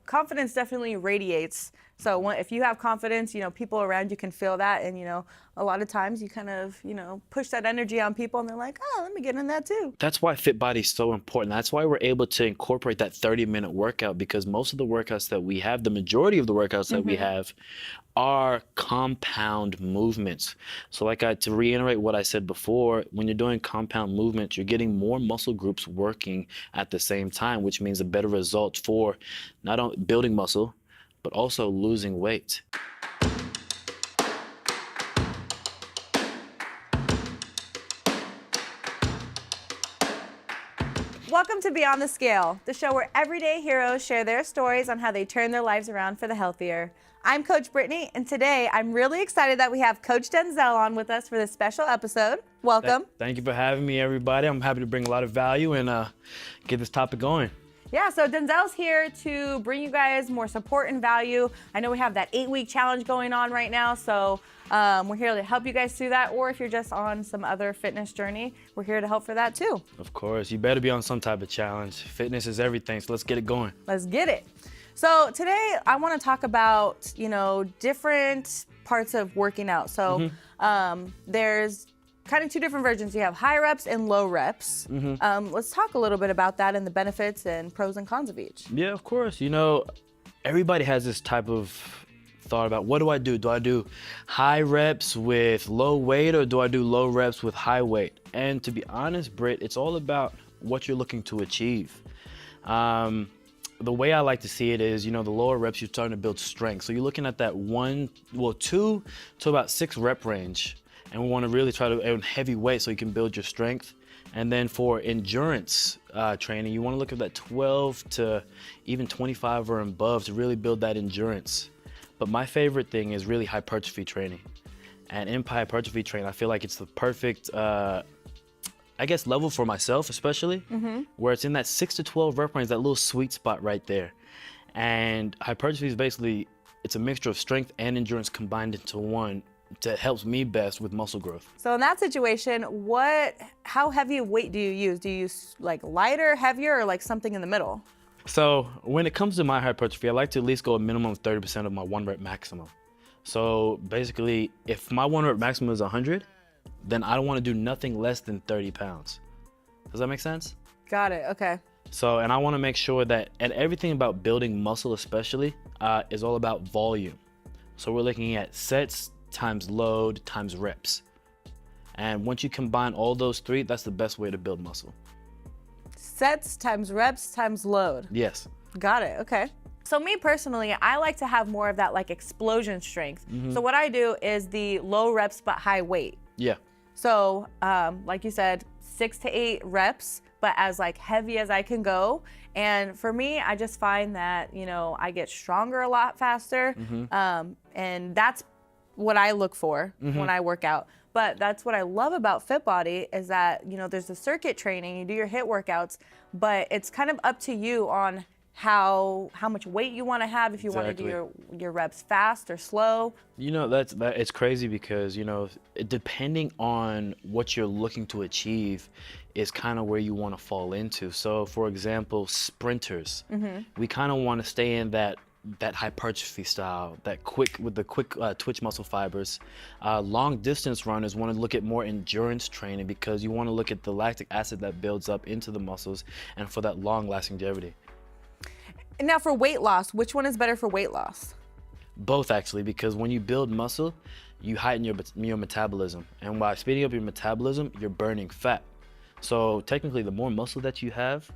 confidence definitely radiates. So if you have confidence, people around you can feel that. And, a lot of times you kind of, push that energy on people and they're like, oh, let me get in that too. That's why Fit Body is so important. That's why we're able to incorporate that 30-minute workout, because most of the workouts that we have, the majority of the workouts that we have are compound movements. So to reiterate what I said before, when you're doing compound movements, you're getting more muscle groups working at the same time, which means a better result for not only building muscle, but also losing weight. Welcome to Beyond the Scale, the show where everyday heroes share their stories on how they turn their lives around for the healthier. I'm Coach Britney, and today I'm really excited that we have Coach Denzel on with us for this special episode. Welcome. Thank you for having me, everybody. I'm happy to bring a lot of value and get this topic going. Yeah, so Denzel's here to bring you guys more support and value. I know we have that 8-week challenge going on right now, so we're here to help you guys through that. Or if you're just on some other fitness journey, we're here to help for that too. Of course, you better be on some type of challenge. Fitness is everything, so let's get it going. Let's get it. So today I want to talk about, different parts of working out. So there's kind of two different versions. You have high reps and low reps. Let's talk a little bit about that and the benefits and pros and cons of each. Yeah, of course. Everybody has this type of thought about, what do I do? Do I do high reps with low weight, or do I do low reps with high weight? And to be honest, Britt, it's all about what you're looking to achieve. The way I like to see it is, the lower reps, you're starting to build strength. So you're looking at that 2 to about 6 rep range. And we want to really try to add heavy weight so you can build your strength. And then for endurance training, you want to look at that 12 to even 25 or above to really build that endurance. But my favorite thing is really hypertrophy training. And in hypertrophy training, I feel like it's the perfect, level for myself especially, where it's in that 6 to 12 rep range, that little sweet spot right there. And hypertrophy is basically, it's a mixture of strength and endurance combined into one. That helps me best with muscle growth. So in that situation, how heavy a weight do you use? Do you use like lighter, heavier, or like something in the middle? So when it comes to my hypertrophy, I like to at least go a minimum of 30% of my 1 rep maximum. So basically, if my 1 rep maximum is 100, then I don't want to do nothing less than 30 pounds. Does that make sense? Got it, okay. So, and I want to make sure that, and everything about building muscle especially, is all about volume. So we're looking at sets times load times reps. And once you combine all those three, that's the best way to build muscle. Sets times reps times load. Yes. Got it, okay. So me personally, I like to have more of that like explosion strength. So what I do is the low reps but high weight. Yeah. So like you said, 6 to 8 reps, but as like heavy as I can go. And for me, I just find that, I get stronger a lot faster. And that's what I look for when I work out. But that's what I love about Fit Body is that, there's the circuit training, you do your HIIT workouts, but it's kind of up to you on how much weight you want to have, if you want to do your reps fast or slow. It's crazy because, depending on what you're looking to achieve is kind of where you want to fall into. So for example, sprinters, we kind of want to stay in that hypertrophy style, with the quick twitch muscle fibers. Long distance runners want to look at more endurance training because you want to look at the lactic acid that builds up into the muscles and for that long lasting longevity. And now for weight loss, which one is better for weight loss? Both actually, because when you build muscle, you heighten your metabolism. And by speeding up your metabolism, you're burning fat. So technically, the more muscle that you have,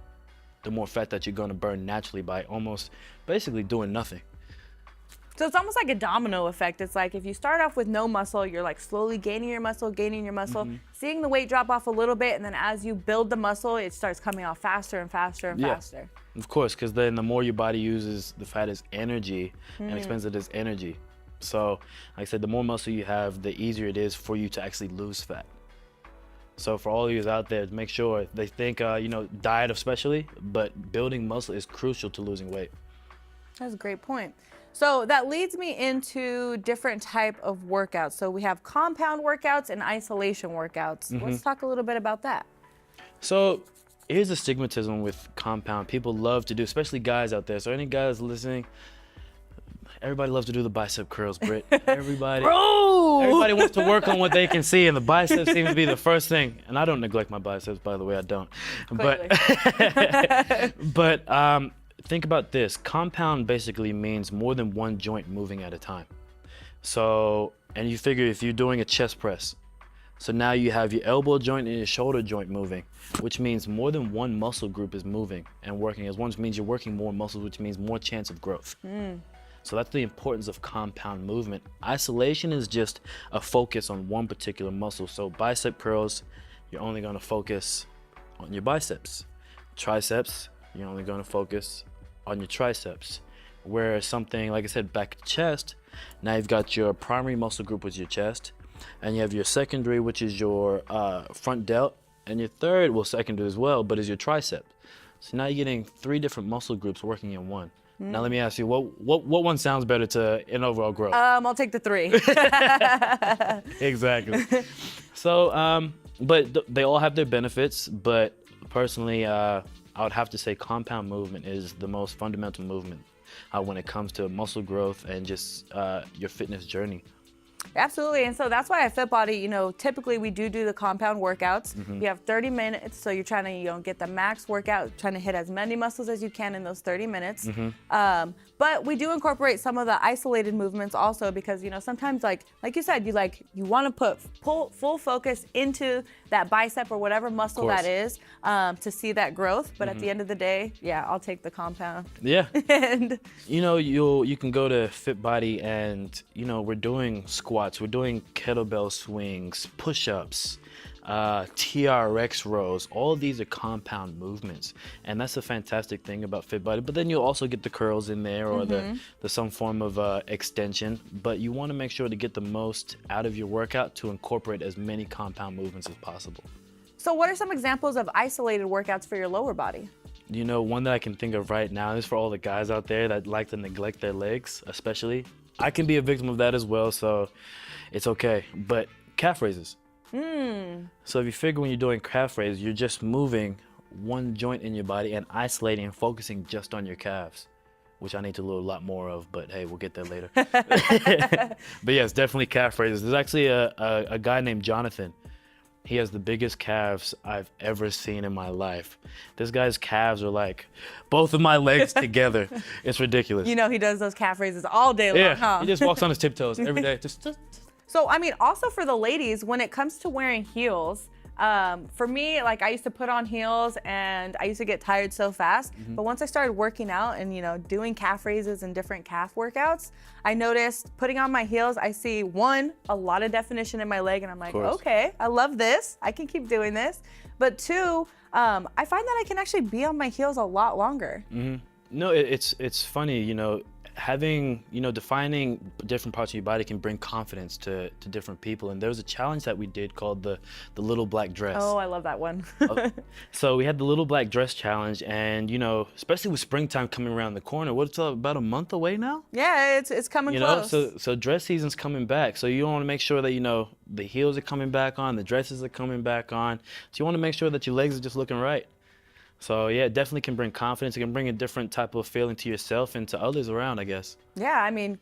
the more fat that you're going to burn naturally by almost basically doing nothing. So it's almost like a domino effect. It's like if you start off with no muscle, you're like slowly gaining your muscle, seeing the weight drop off a little bit, and then as you build the muscle, it starts coming off faster and faster and faster. Of course, because then the more your body uses the fat as energy and expends it as energy. So like I said, the more muscle you have, the easier it is for you to actually lose fat. So for all of you out there, make sure they think, diet especially, but building muscle is crucial to losing weight. That's a great point. So that leads me into different type of workouts. So we have compound workouts and isolation workouts. Let's talk a little bit about that. So Here's a stigmatism with compound. People love to do, especially guys out there. So any guys listening, everybody loves to do the bicep curls, Britt. Everybody wants to work on what they can see, and the biceps seems to be the first thing. And I don't neglect my biceps, by the way, I don't. Clearly. But think about this. Compound basically means more than one joint moving at a time. So, and you figure if you're doing a chest press, so now you have your elbow joint and your shoulder joint moving, which means more than one muscle group is moving and working. As one means you're working more muscles, which means more chance of growth. So that's the importance of compound movement. Isolation is just a focus on one particular muscle. So bicep curls, you're only gonna focus on your biceps. Triceps, you're only gonna focus on your triceps. Whereas something, like I said, back to chest, now you've got your primary muscle group, which is your chest, and you have your secondary, which is your front delt, and your third, well, secondary as well, but is your tricep. So now you're getting 3 different muscle groups working in one. Now let me ask you, what one sounds better to an overall growth? I'll take the 3. Exactly. So, but they all have their benefits, but personally, I would have to say compound movement is the most fundamental movement when it comes to muscle growth and just your fitness journey. Absolutely, and so that's why at FitBody, you know, typically we do the compound workouts. You have 30 minutes, so you're trying to, you know, get the max workout, trying to hit as many muscles as you can in those 30 minutes. But we do incorporate some of the isolated movements also because, you know, sometimes like you said, you want to put full focus into that bicep or whatever muscle that is to see that growth. But at the end of the day, yeah, I'll take the compound. Yeah. And you know, you can go to FitBody and, you know, we're doing squats, we're doing kettlebell swings, push-ups, TRX rows. All of these are compound movements, and that's a fantastic thing about FitBody. But then you'll also get the curls in there or the some form of extension. But you want to make sure to get the most out of your workout to incorporate as many compound movements as possible. so what are some examples of isolated workouts for your lower body? You know, one that I can think of right now is for all the guys out there that like to neglect their legs, especially. I can be a victim of that as well, so it's okay. But calf raises. So if you figure when you're doing calf raises, you're just moving one joint in your body and isolating and focusing just on your calves, which I need to do a lot more of, but hey, we'll get there later. But yes, definitely calf raises. There's actually a guy named Jonathan. He has the biggest calves I've ever seen in my life. This guy's calves are like both of my legs together. It's ridiculous. You know, he does those calf raises all day long, huh? He just walks on his tiptoes every day. Just So, I mean, also for the ladies, when it comes to wearing heels, for me, like I used to put on heels and I used to get tired so fast. But once I started working out and, you know, doing calf raises and different calf workouts, I noticed putting on my heels, I see one, a lot of definition in my leg. And I'm like, okay, I love this. I can keep doing this. But 2, I find that I can actually be on my heels a lot longer. No, it's funny, you know, having, you know, defining different parts of your body can bring confidence to different people. And there was a challenge that we did called the little black dress. Oh, I love that one. So we had the little black dress challenge, and, you know, especially with springtime coming around the corner, what's about a month away now? Yeah, it's coming close. You know, so dress season's coming back. So you want to make sure that, you know, the heels are coming back on, the dresses are coming back on. So you want to make sure that your legs are just looking right. So yeah, it definitely can bring confidence. It can bring a different type of feeling to yourself and to others around, I guess. Yeah, I mean,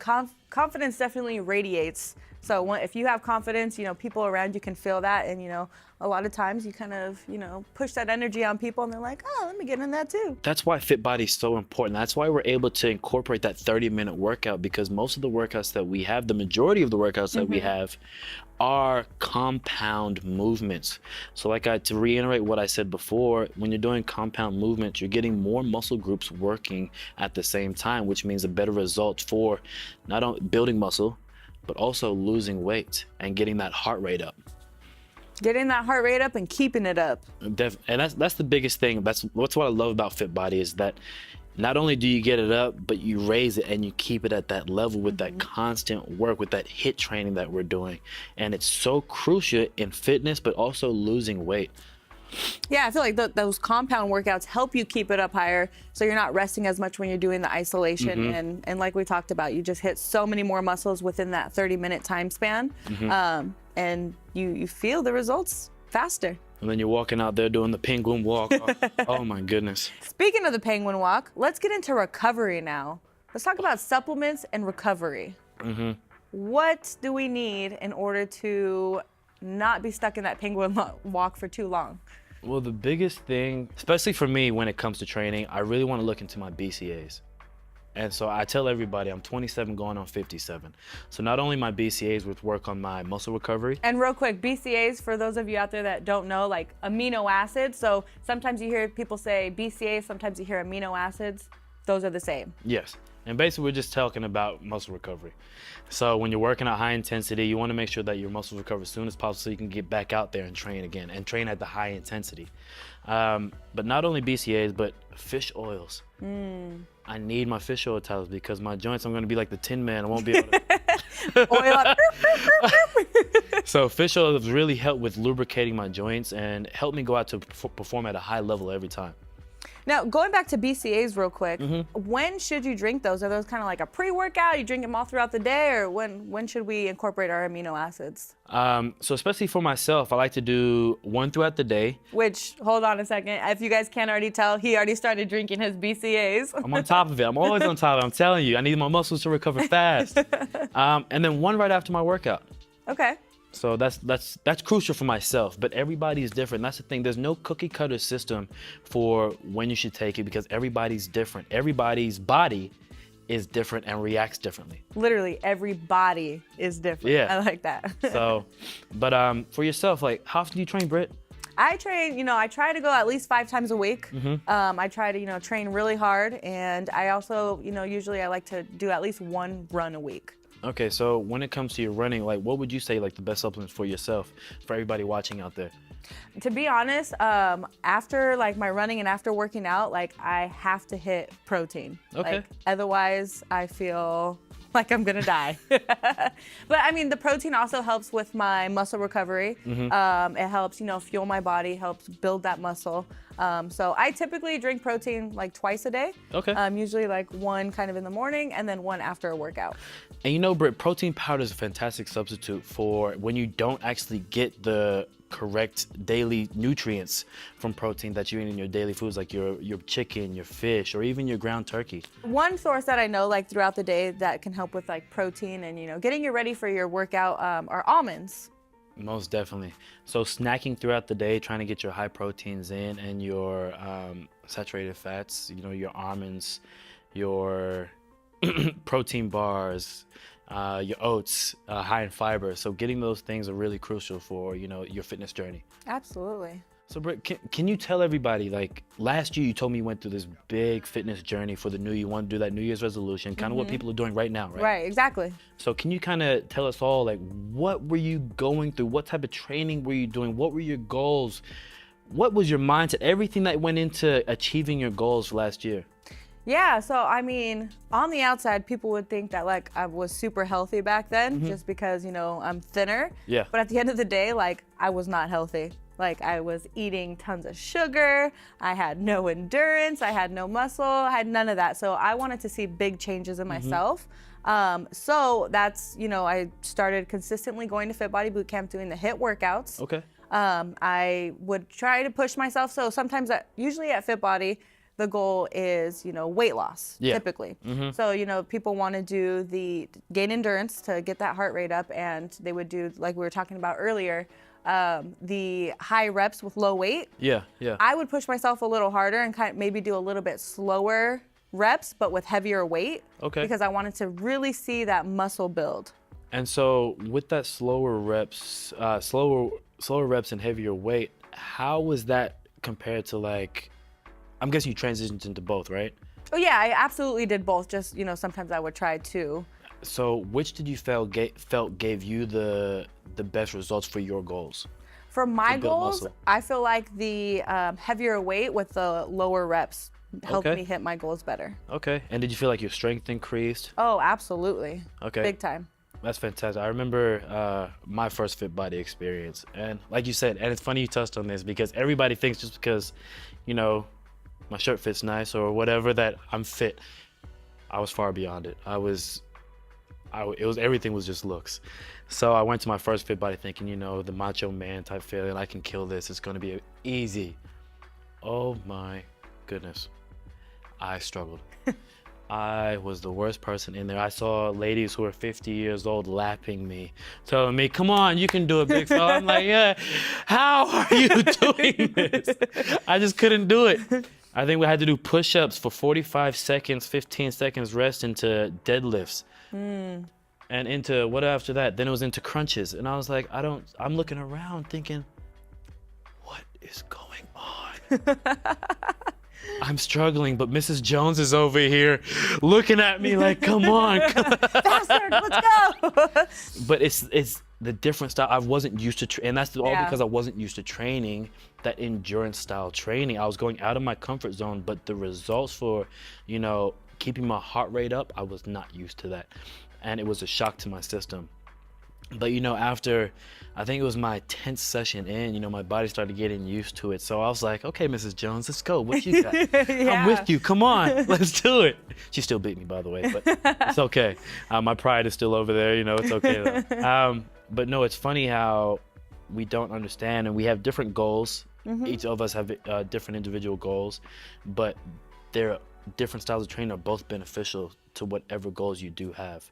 confidence definitely radiates. So if you have confidence, you know, people around you can feel that. And, you know, a lot of times you kind of, you know, push that energy on people and they're like, oh, let me get in that too. That's why FitBody is so important. That's why we're able to incorporate that 30-minute workout, because most of the workouts that we have, the majority of the workouts that we have are compound movements. So to reiterate what I said before, when you're doing compound movements, you're getting more muscle groups working at the same time, which means a better result for not only building muscle, but also losing weight and getting that heart rate up. Getting that heart rate up and keeping it up. And that's the biggest thing. That's what I love about FitBody, is that not only do you get it up, but you raise it and you keep it at that level with that constant work, with that HIIT training that we're doing. And it's so crucial in fitness, but also losing weight. Yeah, I feel like those compound workouts help you keep it up higher, so you're not resting as much when you're doing the isolation. And like we talked about, you just hit so many more muscles within that 30-minute time span, and you feel the results faster. And then you're walking out there doing the penguin walk. Oh my goodness. Speaking of the penguin walk, let's get into recovery now. Let's talk about supplements and recovery. What do we need in order to not be stuck in that penguin walk for too long? Well, the biggest thing, especially for me when it comes to training, I really want to look into my BCAAs. And so I tell everybody I'm 27 going on 57. So not only my BCAAs would work on my muscle recovery. And real quick, BCAAs, for those of you out there that don't know, like amino acids. So sometimes you hear people say BCAAs, sometimes you hear amino acids. Those are the same. Yes. And basically we're just talking about muscle recovery. So when you're working at high intensity, you want to make sure that your muscles recover as soon as possible so you can get back out there and train again and train at the high intensity. But not only BCAAs, but fish oils. I need my fish oil towels because my joints, I'm going to be like the Tin Man. I won't be able to. Oil up. So fish oils really help with lubricating my joints and help me go out to perform at a high level every time. Now, going back to BCAAs real quick, when should you drink those? Are those kind of like a pre-workout? You drink them all throughout the day, or when should we incorporate our amino acids? So especially for myself, I like to do one throughout the day. Which, hold on a second, if you guys can't already tell, he already started drinking his BCAAs. I'm on top of it. I'm always on top of it. I'm telling you, I need my muscles to recover fast. And then one right after my workout. Okay. So that's crucial for myself, but everybody is different. That's the thing. There's no cookie cutter system for when you should take it because everybody's different. Everybody's body is different and reacts differently. Literally, every body is different. Yeah. I like that. So, but for yourself, like, how often do you train, Britt? I train, I try to go at least 5 times a week. I try to, train really hard, and I also, usually I like to do at least 1 run a week. Okay, so when it comes to your running, like, what would you say, like, the best supplements for yourself, for everybody watching out there? To be honest, after like my running and after working out, like I have to hit protein. Okay. Like, otherwise, I feel like I'm gonna die. But I mean, the protein also helps with my muscle recovery. It helps, fuel my body, helps build that muscle. So I typically drink protein like twice a day. Okay. Usually like 1 kind of in the morning and then 1 after a workout. And Britt, protein powder is a fantastic substitute for when you don't actually get the correct daily nutrients from protein that you eat in your daily foods, like your chicken, your fish, or even your ground turkey. One source that I know like throughout the day that can help with like protein and getting you ready for your workout are almonds. Most definitely. So snacking throughout the day, trying to get your high proteins in and your saturated fats, your almonds, your protein bars, your oats, high in fiber. So getting those things are really crucial for, your fitness journey. Absolutely. So Britt, can you tell everybody, like last year you told me you went through this big fitness journey for the new year. You want to do that New Year's resolution, kind of what people are doing right now, right? Right, exactly. So can you kind of tell us all, like, what were you going through? What type of training were you doing? What were your goals? What was your mindset? Everything that went into achieving your goals last year. Yeah, so I mean, on the outside, people would think that like I was super healthy back then just because, I'm thinner. Yeah. But at the end of the day, like I was not healthy. Like I was eating tons of sugar, I had no endurance, I had no muscle, I had none of that. So I wanted to see big changes in myself. So that's, I started consistently going to Fit Body Bootcamp doing the HIIT workouts. Okay. I would try to push myself. So sometimes, usually at Fit Body, the goal is, weight loss, typically. So, people want to do the gain endurance to get that heart rate up, and they would do, like we were talking about earlier, the high reps with low weight. Yeah. I would push myself a little harder and kind of maybe do a little bit slower reps, but with heavier weight. Okay. Because I wanted to really see that muscle build. And so with that slower reps and heavier weight, how was that compared to, like, I'm guessing you transitioned into both, right? Oh yeah, I absolutely did both. Just, sometimes I would try two. So which did you felt gave you the best results for your goals? For my build goals, muscle? I feel like the heavier weight with the lower reps helped Okay. me hit my goals better. Okay. And did you feel like your strength increased? Oh, absolutely. Okay. Big time. That's fantastic. I remember my first Fit Body experience. And like you said, and it's funny you touched on this because everybody thinks just because, my shirt fits nice or whatever that I'm fit. I was far beyond it. I was everything was just looks. So I went to my first fit body thinking, you know, the macho man type feeling, I can kill this, it's gonna be easy. Oh my goodness, I struggled. I was the worst person in there. I saw ladies who were 50 years old lapping me, telling me, come on, you can do it, big fella. I'm like, yeah, how are you doing this? I just couldn't do it. I think we had to do push-ups for 45 seconds, 15 seconds rest into deadlifts. And into what after that? Then it was into crunches. And I was like, I'm looking around thinking, what is going on? I'm struggling, but Mrs. Jones is over here looking at me like, come on. Faster, let's go. But it's the different style. I wasn't used to, and that's all because I wasn't used to training that endurance style training. I was going out of my comfort zone, but the results for, you know, keeping my heart rate up, I was not used to that. And it was a shock to my system. But, you know, after, I think it was my 10th session in, you know, my body started getting used to it. So I was like, okay, Mrs. Jones, let's go. What you got? I'm with you. Come on, let's do it. She still beat me, by the way, but it's okay. My pride is still over there. You know, it's okay though. But no, it's funny how we don't understand, and we have different goals. Each of us have different individual goals, but they're different styles of training are both beneficial to whatever goals you do have.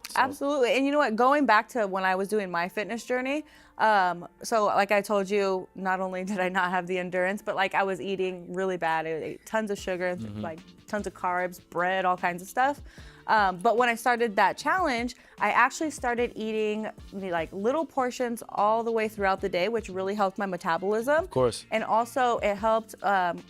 So. Absolutely. And you know what, going back to when I was doing my fitness journey, so like I told you, not only did I not have the endurance, but like I was eating really bad. I ate tons of sugar, like tons of carbs, bread, all kinds of stuff. But when I started that challenge, I actually started eating like little portions all the way throughout the day, which really helped my metabolism. Of course. And also it helped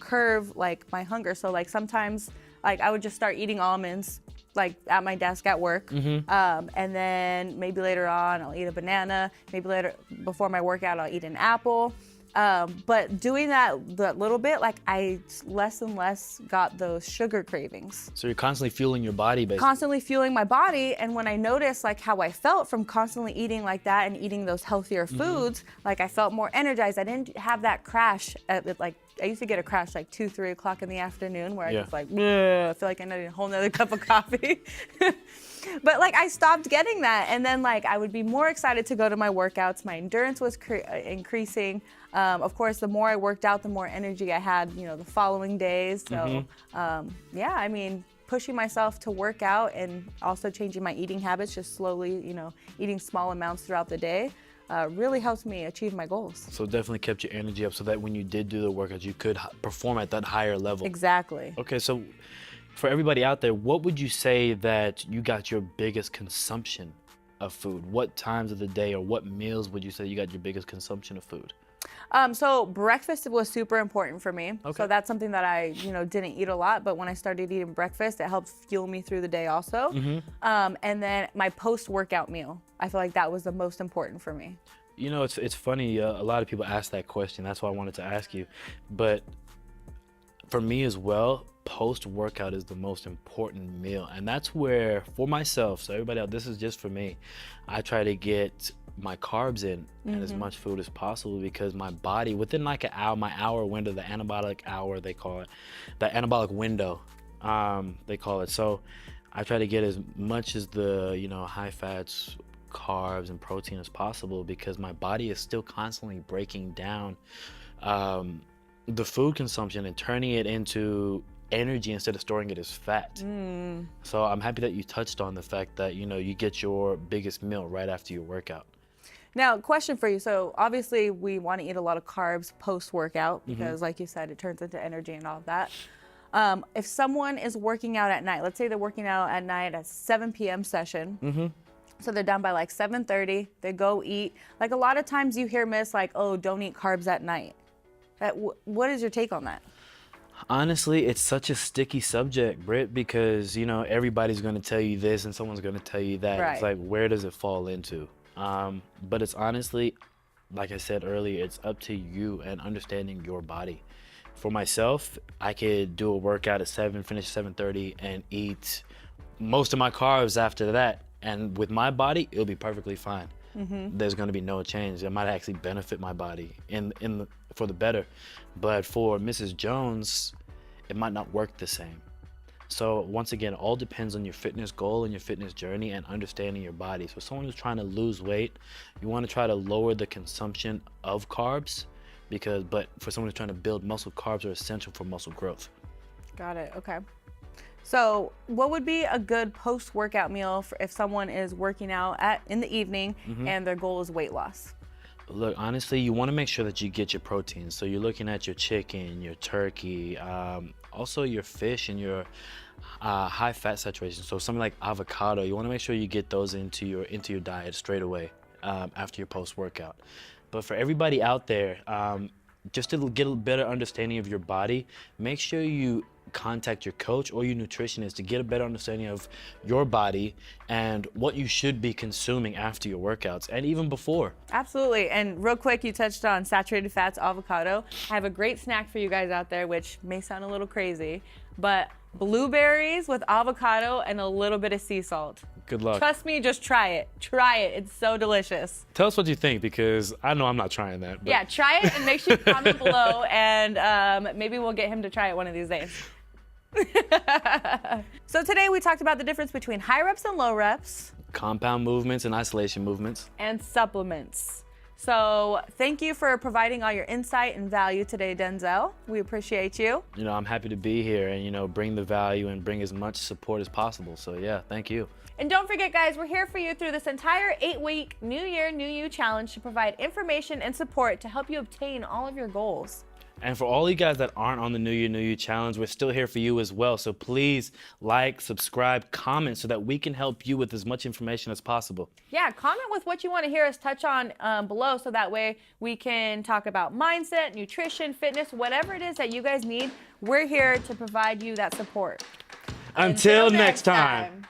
curve like my hunger. So like sometimes like I would just start eating almonds like at my desk at work. And then maybe later on I'll eat a banana. Maybe later before my workout I'll eat an apple. But doing that little bit, like I less and less got those sugar cravings. So you're constantly fueling your body, basically. Constantly fueling my body, and when I noticed like how I felt from constantly eating like that and eating those healthier foods, like I felt more energized. I didn't have that crash at like, I used to get a crash like 2, 3 o'clock in the afternoon where I just like, I feel like I need a whole nother cup of coffee. But like I stopped getting that, and then like I would be more excited to go to my workouts. My endurance was increasing. Of course, the more I worked out, the more energy I had, you know, the following days. So yeah, I mean, pushing myself to work out and also changing my eating habits, just slowly, you know, eating small amounts throughout the day, really helped me achieve my goals. So it definitely kept your energy up so that when you did do the workouts, you could perform at that higher level. Exactly. Okay, so for everybody out there, what would you say that you got your biggest consumption of food? What times of the day or what meals would you say you got your biggest consumption of food? So breakfast was super important for me. Okay. So that's something that I, you know, didn't eat a lot, but when I started eating breakfast, it helped fuel me through the day also. And then my post-workout meal, I feel like that was the most important for me. You know, it's funny, a lot of people ask that question. That's why I wanted to ask you. But for me as well, post-workout is the most important meal. And that's where, for myself, so everybody else, this is just for me, I try to get my carbs in and as much food as possible, because my body, within like an hour, my hour window, the anabolic hour, they call it, the anabolic window, they call it. So I try to get as much as the, you know, high fats, carbs, and protein as possible, because my body is still constantly breaking down the food consumption and turning it into energy instead of storing it as fat. So I'm happy that you touched on the fact that, you know, you get your biggest meal right after your workout. Now, question for you. So obviously we want to eat a lot of carbs post-workout because like you said, it turns into energy and all of that. If someone is working out at night, let's say they're working out at night at 7 p.m. session, so they're done by like 7:30, they go eat. Like a lot of times you hear myths like, oh, don't eat carbs at night. What is your take on that? Honestly, it's such a sticky subject, Britt, because, you know, everybody's going to tell you this and someone's going to tell you that. Right. It's like, where does it fall into? But it's honestly, like I said earlier, it's up to you and understanding your body. For myself, I could do a workout at 7, finish 7:30, and eat most of my carbs after that. And with my body, it'll be perfectly fine. There's going to be no change. It might actually benefit my body for the better. But for Mrs. Jones, it might not work the same. So once again, it all depends on your fitness goal and your fitness journey and understanding your body. So someone who's trying to lose weight, you want to try to lower the consumption of carbs but for someone who's trying to build muscle, carbs are essential for muscle growth. Got it. Okay. So what would be a good post-workout meal if someone is working out in the evening and their goal is weight loss? Look, honestly, you want to make sure that you get your protein. So you're looking at your chicken, your turkey, also your fish and your high fat saturation. So something like avocado, you want to make sure you get those into your diet straight away after your post-workout. But for everybody out there, just to get a better understanding of your body, make sure you contact your coach or your nutritionist to get a better understanding of your body and what you should be consuming after your workouts and even before. Absolutely. And real quick, you touched on saturated fats, avocado. I have a great snack for you guys out there, which may sound a little crazy, but blueberries with avocado and a little bit of sea salt. Good luck. Trust me, just try it. Try it. It's so delicious. Tell us what you think, because I know I'm not trying that. Yeah, try it and make sure you comment below, and maybe we'll get him to try it one of these days. So today we talked about the difference between high reps and low reps, compound movements and isolation movements, and supplements. So thank you for providing all your insight and value today, Denzel. We appreciate you. I'm happy to be here and, bring the value and bring as much support as possible. So yeah, thank you. And don't forget, guys, we're here for you through this entire 8-week New Year, New You challenge to provide information and support to help you obtain all of your goals. And for all you guys that aren't on the New Year, New You challenge, we're still here for you as well. So please like, subscribe, comment so that we can help you with as much information as possible. Yeah, comment with what you want to hear us touch on below, so that way we can talk about mindset, nutrition, fitness, whatever it is that you guys need. We're here to provide you that support. Until next time.